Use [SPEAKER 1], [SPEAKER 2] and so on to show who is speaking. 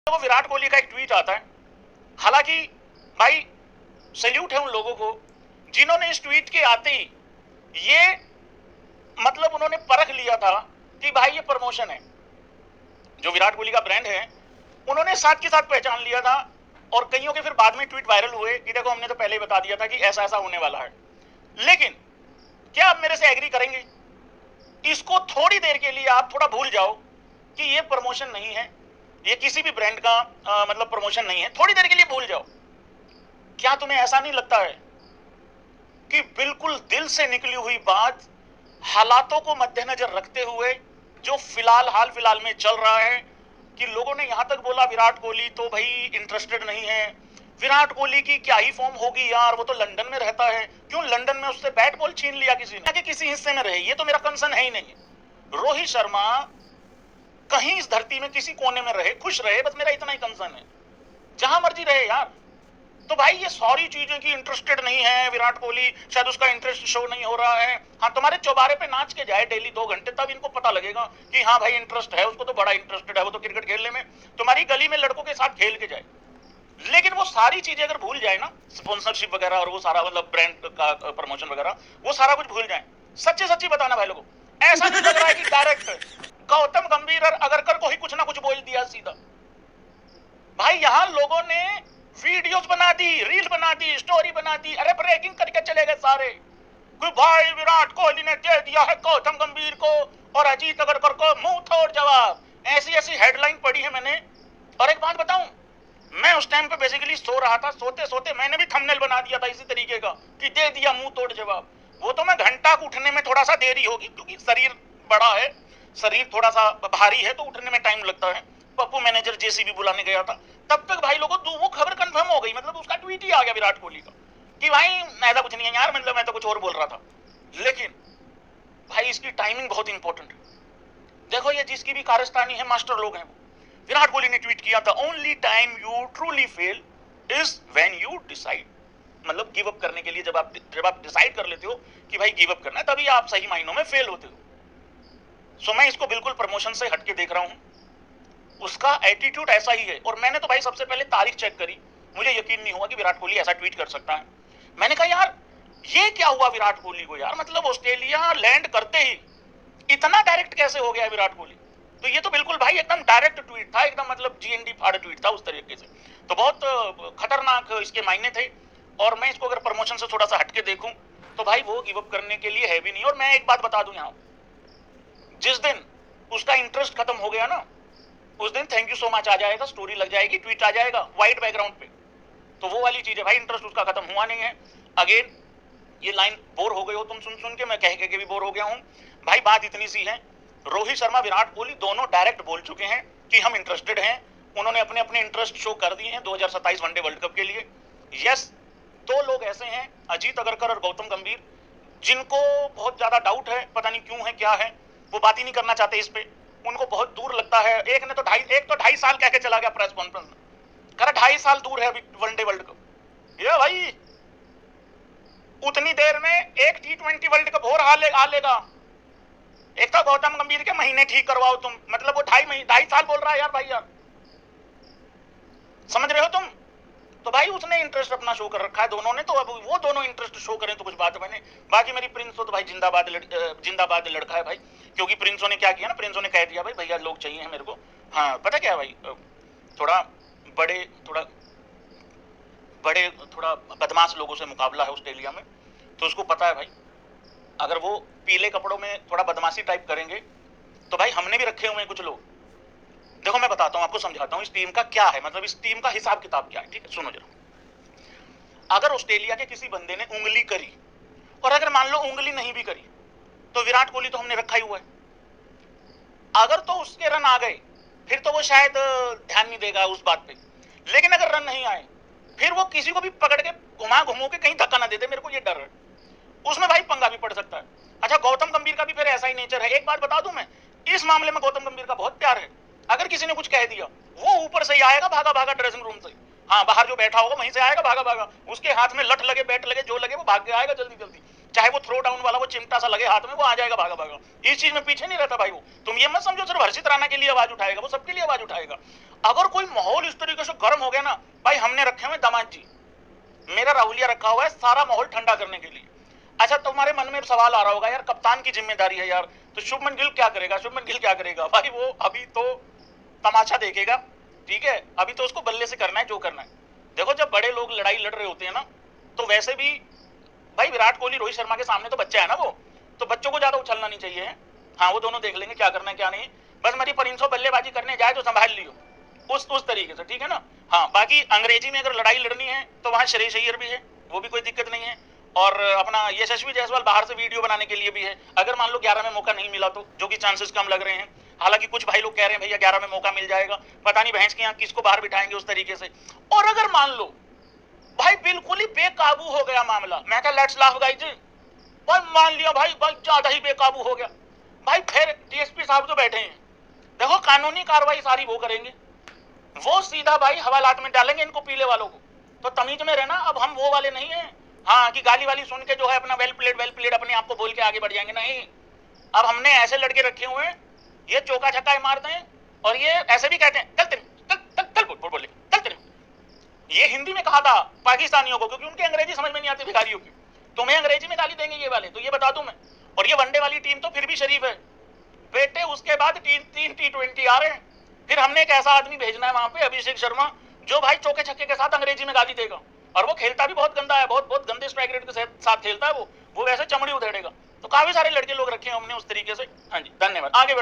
[SPEAKER 1] तो विराट कोहली का एक ट्वीट आता है। हालांकि भाई सैल्यूट है उन लोगों को जिन्होंने इस ट्वीट के आते ही ये मतलब उन्होंने परख लिया था कि भाई ये प्रमोशन है, जो विराट कोहली का ब्रांड है उन्होंने साथ के साथ पहचान लिया था। और कईयों के फिर बाद में ट्वीट वायरल हुए कि देखो हमने तो पहले ही बता दिया था कि ऐसा ऐसा होने वाला है। लेकिन क्या आप मेरे से एग्री करेंगे, इसको थोड़ी देर के लिए आप थोड़ा भूल जाओ कि ये प्रमोशन नहीं है, ये किसी भी ब्रांड का मतलब प्रमोशन नहीं है, थोड़ी देर के लिए भूल जाओ। क्या तुम्हें ऐसा नहीं लगता है कि बिल्कुल दिल से निकली हुई बात, हालातों को मद्देनजर रखते हुए जो हाल फिलहाल में चल रहा है कि लोगों ने यहां तक बोला विराट कोहली तो भाई इंटरेस्टेड नहीं है, विराट कोहली की क्या ही फॉर्म होगी यार, वो तो लंदन में रहता है, क्यों लंदन में उससे बैट बॉल छीन लिया किसी ने, कि किसी हिस्से में रहे, ये तो मेरा कंसर्न है ही नहीं है। रोहित शर्मा कहीं इस धरती में किसी कोने में रहे, खुश रहे, बस मेरा इतना ही कंसर्न है, जहां मर्जी रहे यार। तो भाई ये सारी चीजें कि इंटरेस्टेड नहीं है विराट कोहली, शायद उसका इंटरेस्ट शो नहीं हो रहा है, हाँ तुम्हारे चौबारे पे नाच के जाए डेली 2 घंटे, तब इनको पता लगेगा कि हाँ भाई इंटरेस्ट है उसको, तो बड़ा इंटरेस्टेड है वो तो क्रिकेट खेलने में, तुम्हारी गली में लड़कों के साथ खेल के जाए। लेकिन वो सारी चीजें अगर भूल जाए ना, स्पॉन्सरशिप वगैरह और वो सारा मतलब ब्रांड का प्रमोशन वगैरह, वो सारा कुछ भूल जाए। सच्चे सच्ची बताना भाई लोगों, ऐसा नहीं लग रहा है कि डायरेक्ट गौतम गंभीर और अगरकर को ही कुछ ना कुछ बोल दिया सीधा। भाई यहां लोगों ने वीडियोस बना दी, रील बना दी, स्टोरी बना दी, अरे ब्रेकिंग करके चले गए सारे कि भाई विराट कोहली ने दे दिया है गौतम गंभीर को और अजीत अगरकर को मुंह तोड़ जवाब। ऐसी ऐसी हेडलाइन पढ़ी है मैंने। और एक बात बताऊं, मैं उस टाइम पे बेसिकली सो रहा था, सोते सोते मैंने भी थंबनेल बना दिया था इसी तरीके का कि दे दिया मुंह तोड़ जवाब। वो तो मैं घंटा को उठने में थोड़ा सा देरी होगी क्योंकि शरीर बड़ा है, शरीर थोड़ा सा भारी है, तो उठने में टाइम लगता है। पप्पू मैनेजर जेसीबी बुलाने गया था, तब तक भाई लोगों वो खबर कंफर्म हो गई, मतलब उसका ट्वीट ही आ गया विराट कोहली का कि भाई ऐसा कुछ नहीं है यार, मतलब मैं तो कुछ और बोल रहा था। लेकिन भाई इसकी टाइमिंग बहुत इंपॉर्टेंट है। देखो ये जिसकी भी कारस्तानी है, मास्टर लोग हैं वो। विराट कोहली ने ट्वीट किया था, only time you truly fail is when you decide, मतलब गिव अप करने के लिए जब आप डिसाइड कर लेते हो कि भाई गिव अप करना है, तभी आप सही मायनों में फेल होते हो। सो मैं इसको बिल्कुल प्रमोशन से हटके देख रहा हूं, उसका एटीट्यूड ऐसा ही है। और मैंने तो भाई सबसे पहले तारीख चेक करी, मुझे यकीन नहीं हुआ कि विराट कोहली ऐसा ट्वीट कर सकता है। मैंने कहा यार ये क्या हुआ विराट कोहली को यार, मतलब ऑस्ट्रेलिया लैंड करते ही इतना डायरेक्ट कैसे हो गया विराट कोहली। तो ये तो बिल्कुल भाई एकदम डायरेक्ट ट्वीट था, एकदम मतलब जीएनडी फाड़ ट्वीट था उस तरीके से। तो बहुत खतरनाक इसके मायने थे। और मैं इसको अगर प्रमोशन से थोड़ा सा हटके देखूं तो भाई वो गिव अप करने के लिए है भी नहीं। और मैं एक बात बता दूं, यहां जिस दिन उसका इंटरेस्ट खत्म हो गया ना, उस दिन थैंक यू सो मच आ जाएगा, स्टोरी लग जाएगी, ट्वीट आ जाएगा व्हाइट बैकग्राउंड पे। तो वो वाली चीज है भाई, इंटरेस्ट उसका खत्म हुआ नहीं है। अगेन ये लाइन बोर हो गई हो तुम सुन सुन के, मैं कह के भी बोर हो गया हूं भाई। बात इतनी सी है, रोहित शर्मा विराट कोहली दोनों डायरेक्ट बोल चुके हैं कि हम इंटरेस्टेड हैं। उन्होंने अपने अपने इंटरेस्ट शो कर दिए हैं 2027 वनडे वर्ल्ड कप के लिए। यस, 2 लोग ऐसे हैं, अजीत अगरकर और गौतम गंभीर, जिनको बहुत ज्यादा डाउट है, पता नहीं क्यों है क्या है, वो बात ही नहीं करना चाहते इस पे, उनको बहुत दूर लगता है। एक तो 2.5 साल कह के चला गया प्रेस कॉन्फ्रेंस में, कह 2.5 साल दूर है वनडे वर्ल्ड कप। ये भाई उतनी देर में एक T20 वर्ल्ड कप और आ लेगा। एक तो गौतम गंभीर के महीने ठीक करवाओ तुम, मतलब वो 2.5 साल बोल रहा है यार भाई, यार समझ रहे हो तुम। तो भाई उसने इंटरेस्ट अपना शो कर रखा है दोनों ने, तो अब वो दोनों इंटरेस्ट शो करें तो कुछ बात बने। बाकी मेरी प्रिंसो तो भाई जिंदाबाद लड़का है भाई, क्योंकि प्रिंसो ने क्या किया ना, प्रिंसो ने कह दिया भाई भैया लोग चाहिए हैं मेरे को। हाँ पता क्या है भाई, थोड़ा बड़े थोड़ा बदमाश लोगों से मुकाबला है ऑस्ट्रेलिया में, तो उसको पता है भाई अगर वो पीले कपड़ों में थोड़ा बदमाशी टाइप करेंगे तो भाई हमने भी रखे हुए हैं कुछ लोग। देखो मैं बताता हूं आपको, समझाता हूं इस टीम का क्या है, मतलब इस टीम का हिसाब किताब क्या है, ठीक है सुनो जरा। अगर ऑस्ट्रेलिया के किसी बंदे ने उंगली करी, और अगर मान लो उंगली नहीं भी करी, तो विराट कोहली तो हमने रखा ही हुआ है। अगर तो उसके रन आ गए फिर तो वो शायद ध्यान नहीं देगा उस बात पे, लेकिन अगर रन नहीं आए फिर वो किसी को भी पकड़ के घुमा घुमो के कहीं धक्का ना दे दे, मेरे को ये डर है, उसमें भाई पंगा भी पड़ सकता है। अच्छा गौतम गंभीर का भी फिर ऐसा ही नेचर है। एक बात बता दूं मैं, इस मामले में गौतम गंभीर का बहुत प्यार है। अगर किसी ने कुछ कह दिया वो ऊपर से ही आएगा भागा भागा ड्रेसिंग रूम से, हाँ बाहर जो बैठा होगा वहीं से आएगा भागा भागा, उसके हाथ में लठ लगे बैट लगे जो लगे वो भाग के आएगा जल्दी जल्दी। चाहे वो थ्रो डाउन वाला वो चिमटा सा लगे हाथ में, वो आ जाएगा भागा भागा। इस चीज में पीछे नहीं रहता भाई वो। तुम ये मत समझो सिर्फ हर्षित राणा के लिए आवाज उठाएगा, वो सबके लिए आवाज उठाएगा। अगर कोई माहौल इस तरीके से गर्म हो गया ना भाई, हमने रखे हुए दामाद जी, मेरा राहुलिया रखा हुआ है सारा माहौल ठंडा करने के लिए। अच्छा, तुम्हारे मन में सवाल आ रहा होगा यार कप्तान की जिम्मेदारी है यार, तो शुभमन गिल क्या करेगा? शुभमन गिल क्या करेगा भाई? वो अभी तो तमाशा देखेगा, ठीक है, अभी तो उसको बल्ले से करना है जो करना है। देखो जब बड़े लोग लड़ाई लड़ रहे होते हैं ना, तो वैसे भी भाई विराट कोहली रोहित शर्मा के सामने तो बच्चा है ना वो, तो बच्चों को ज्यादा उछलना नहीं चाहिए। हाँ, वो दोनों देख लेंगे क्या करना है क्या नहीं, बस मेरी परिंसो बल्लेबाजी करने जाए तो संभाल लियो उस तरीके से, ठीक है ना। हाँ, बाकी अंग्रेजी में अगर लड़ाई लड़नी है तो वहां श्रेयस अय्यर भी है, वो भी कोई दिक्कत नहीं है। और अपना यशस्वी जायसवाल बाहर से वीडियो बनाने के लिए भी है, अगर मान लो 11 में मौका नहीं मिला तो, जो कि चांसेस कम लग रहे हैं। हालांकि कुछ भाई लोग कह रहे हैं भैया 11 में मौका मिल जाएगा, पता नहीं भैंस के यहाँ किसको बाहर बिठाएंगे उस तरीके से। और अगर मान लो भाई बिल्कुल ही बेकाबू हो गया मामला, मैं क्या लेट्स लाफ गाइस जी, भाई मान लिया भाई ज्यादा ही बेकाबू हो गया भाई, फिर डीएसपी साहब तो बैठे हैं, देखो कानूनी कार्रवाई सारी वो करेंगे, वो सीधा भाई हवालात में डालेंगे इनको पीले वालों को। तो तमीज में रहना, अब हम वो वाले नहीं है हाँ कि गाली वाली सुन के जो है अपना वेल प्लेड अपने आप को बोल के आगे बढ़ जाएंगे, नहीं। अब हमने ऐसे लड़के रखे हुए हैं, ये चौका छक्का मारते हैं और ये ऐसे भी कहते हैं चल बोले चल। ये हिंदी में कहा था पाकिस्तानियों को, क्योंकि उनकी अंग्रेजी समझ में नहीं आती भिखारियों की, तुम्हें अंग्रेजी में गाली देंगे ये वाले, तो ये बता दूं मैं। और ये वनडे वाली टीम तो फिर भी शरीफ है बेटे, उसके बाद 3 T20 आ रहे हैं, फिर हमने एक ऐसा आदमी भेजना है वहां पे, अभिषेक शर्मा, जो भाई चौके छक्के के साथ अंग्रेजी में गाली देगा, और वो खेलता भी बहुत गंदा है, बहुत गंदे स्ट्राइक रेट के साथ खेलता है वो वैसे चमड़ी उधेड़ेगा। तो काफी सारे लड़के लोग रखे हैं हमने उस तरीके से। हाँ जी, धन्यवाद, आगे बढ़